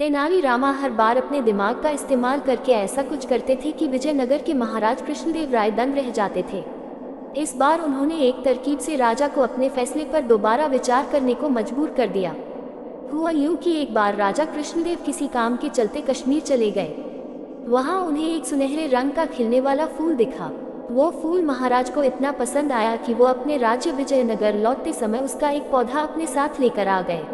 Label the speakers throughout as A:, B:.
A: तेनाली रामा हर बार अपने दिमाग का इस्तेमाल करके ऐसा कुछ करते थे कि विजयनगर के महाराज कृष्णदेव राय दंग रह जाते थे। इस बार उन्होंने एक तरकीब से राजा को अपने फैसले पर दोबारा विचार करने को मजबूर कर दिया। हुआ यूं कि एक बार राजा कृष्णदेव किसी काम के चलते कश्मीर चले गए। वहां उन्हें एक सुनहरे रंग का खिलने वाला फूल दिखा। वो फूल महाराज को इतना पसंद आया कि वो अपने राज्य विजयनगर लौटते समय उसका एक पौधा अपने साथ लेकर आ गए।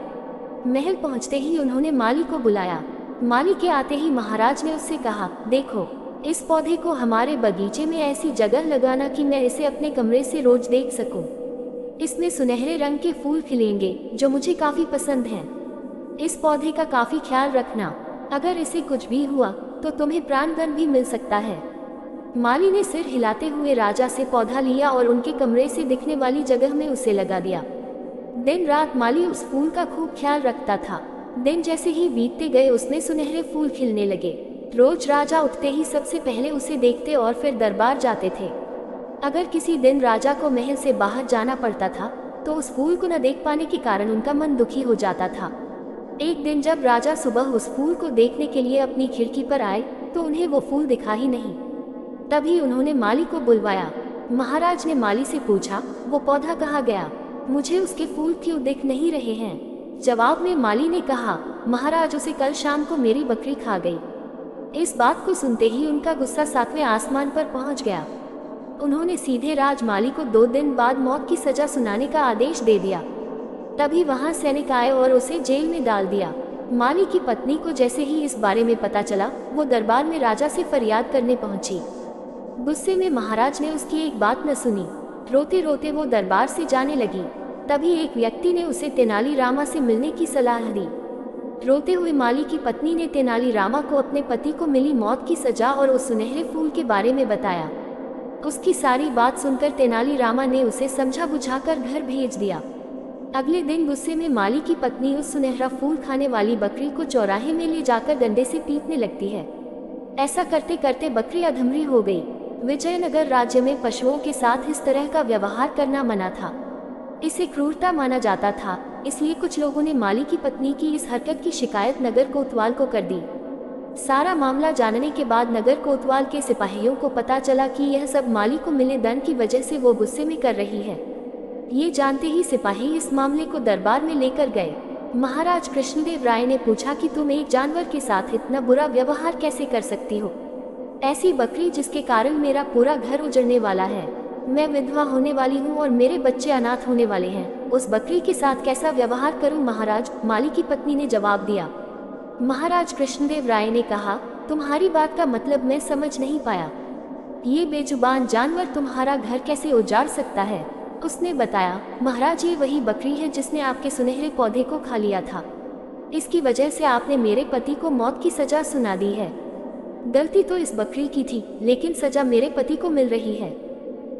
A: महल पहुंचते ही उन्होंने माली को बुलाया। माली के आते ही महाराज ने उससे कहा, देखो, इस पौधे को हमारे बगीचे में ऐसी जगह लगाना कि मैं इसे अपने कमरे से रोज देख सकूं। इसमें सुनहरे रंग के फूल खिलेंगे जो मुझे काफी पसंद हैं। इस पौधे का काफी ख्याल रखना, अगर इसे कुछ भी हुआ तो तुम्हें प्राणदंड भी मिल सकता है। माली ने सिर हिलाते हुए राजा से पौधा लिया और उनके कमरे से दिखने वाली जगह में उसे लगा दिया। दिन रात माली उस फूल का खूब ख्याल रखता था। दिन जैसे ही बीतते गए उसमें सुनहरे फूल खिलने लगे। रोज राजा उठते ही सबसे पहले उसे देखते और फिर दरबार जाते थे। अगर किसी दिन राजा को महल से बाहर जाना पड़ता था तो उस फूल को न देख पाने के कारण उनका मन दुखी हो जाता था। एक दिन जब राजा सुबह उस फूल को देखने के लिए अपनी खिड़की पर आए तो उन्हें वो फूल दिखा ही नहीं। तभी उन्होंने माली को बुलवाया। महाराज ने माली से पूछा, वो पौधा कहाँ गया? मुझे उसके फूल क्यों दिख नहीं रहे हैं? जवाब में माली ने कहा, महाराज, उसे कल शाम को मेरी बकरी खा गई। इस बात को सुनते ही उनका गुस्सा 7वें आसमान पर पहुंच गया। उन्होंने सीधे राजमाली को 2 दिन बाद मौत की सजा सुनाने का आदेश दे दिया। तभी वहां सैनिक आए और उसे जेल में डाल दिया। माली की पत्नी को जैसे ही इस बारे में पता चला, वो दरबार में राजा से फरियाद करने पहुंची। गुस्से में महाराज ने उसकी एक बात न सुनी। रोते रोते वो दरबार से जाने लगी। तभी एक व्यक्ति ने उसे तेनाली रामा से मिलने की सलाह दी। रोते हुए माली की पत्नी ने तेनाली रामा को अपने पति को मिली मौत की सजा और उस सुनहरे फूल के बारे में बताया। उसकी सारी बात सुनकर तेनाली रामा ने उसे समझा बुझाकर घर भेज दिया। अगले दिन गुस्से में माली की पत्नी उस सुनहरा फूल खाने वाली बकरी को चौराहे में ले जाकर डंडे से पीटने लगती है। ऐसा करते करते बकरी अधमरी हो गई। विजयनगर राज्य में पशुओं के साथ इस तरह का व्यवहार करना मना था। इसे क्रूरता माना जाता था, इसलिए कुछ लोगों ने माली की पत्नी की इस हरकत की शिकायत नगर कोतवाल को कर दी। सारा मामला जानने के बाद नगर कोतवाल के सिपाहियों को पता चला कि यह सब माली को मिले दंड की वजह से वो गुस्से में कर रही है। ये जानते ही सिपाही इस मामले को दरबार में लेकर गए। महाराज कृष्णदेव राय ने पूछा कि तुम एक जानवर के साथ इतना बुरा व्यवहार कैसे कर सकती हो? ऐसी बकरी जिसके कारण मेरा पूरा घर उजड़ने वाला है, मैं विधवा होने वाली हूँ और मेरे बच्चे अनाथ होने वाले हैं, उस बकरी के साथ कैसा व्यवहार करूँ महाराज? माली की पत्नी ने जवाब दिया। महाराज कृष्णदेव राय ने कहा, तुम्हारी बात का मतलब मैं समझ नहीं पाया। ये बेजुबान जानवर तुम्हारा घर कैसे उजाड़ सकता है? उसने बताया, महाराज, ये वही बकरी है जिसने आपके सुनहरे पौधे को खा लिया था। इसकी वजह से आपने मेरे पति को मौत की सजा सुना दी है। गलती तो इस बकरी की थी, लेकिन सजा मेरे पति को मिल रही है।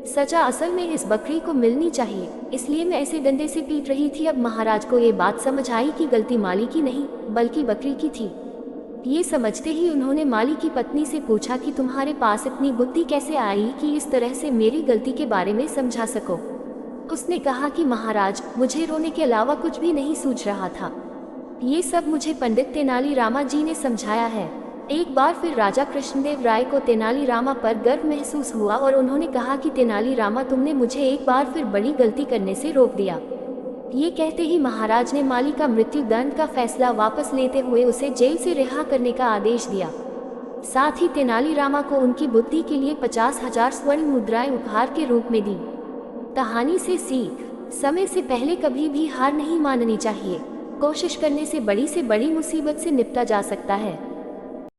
A: सजा असल में इस बकरी को मिलनी चाहिए, इसलिए मैं ऐसे डंडे से पीट रही थी। अब महाराज को ये बात समझ आई कि गलती माली की नहीं बल्कि बकरी की थी। ये समझते ही उन्होंने माली की पत्नी से पूछा कि तुम्हारे पास इतनी बुद्धि कैसे आई कि इस तरह से मेरी गलती के बारे में समझा सको? उसने कहा कि महाराज, मुझे रोने के अलावा कुछ भी नहीं सूझ रहा था। ये सब मुझे पंडित तेनाली रामा जी ने समझाया है। एक बार फिर राजा कृष्णदेव राय को तेनाली रामा पर गर्व महसूस हुआ और उन्होंने कहा कि तेनाली रामा, तुमने मुझे एक बार फिर बड़ी गलती करने से रोक दिया। ये कहते ही महाराज ने माली का मृत्यु दंड का फैसला वापस लेते हुए उसे जेल से रिहा करने का आदेश दिया। साथ ही तेनाली रामा को उनकी बुद्धि के लिए 50,000 स्वर्ण मुद्राएं उपहार के रूप में दी। कहानी से सीख, समय से पहले कभी भी हार नहीं माननी चाहिए। कोशिश करने से बड़ी मुसीबत से निपटा जा सकता है।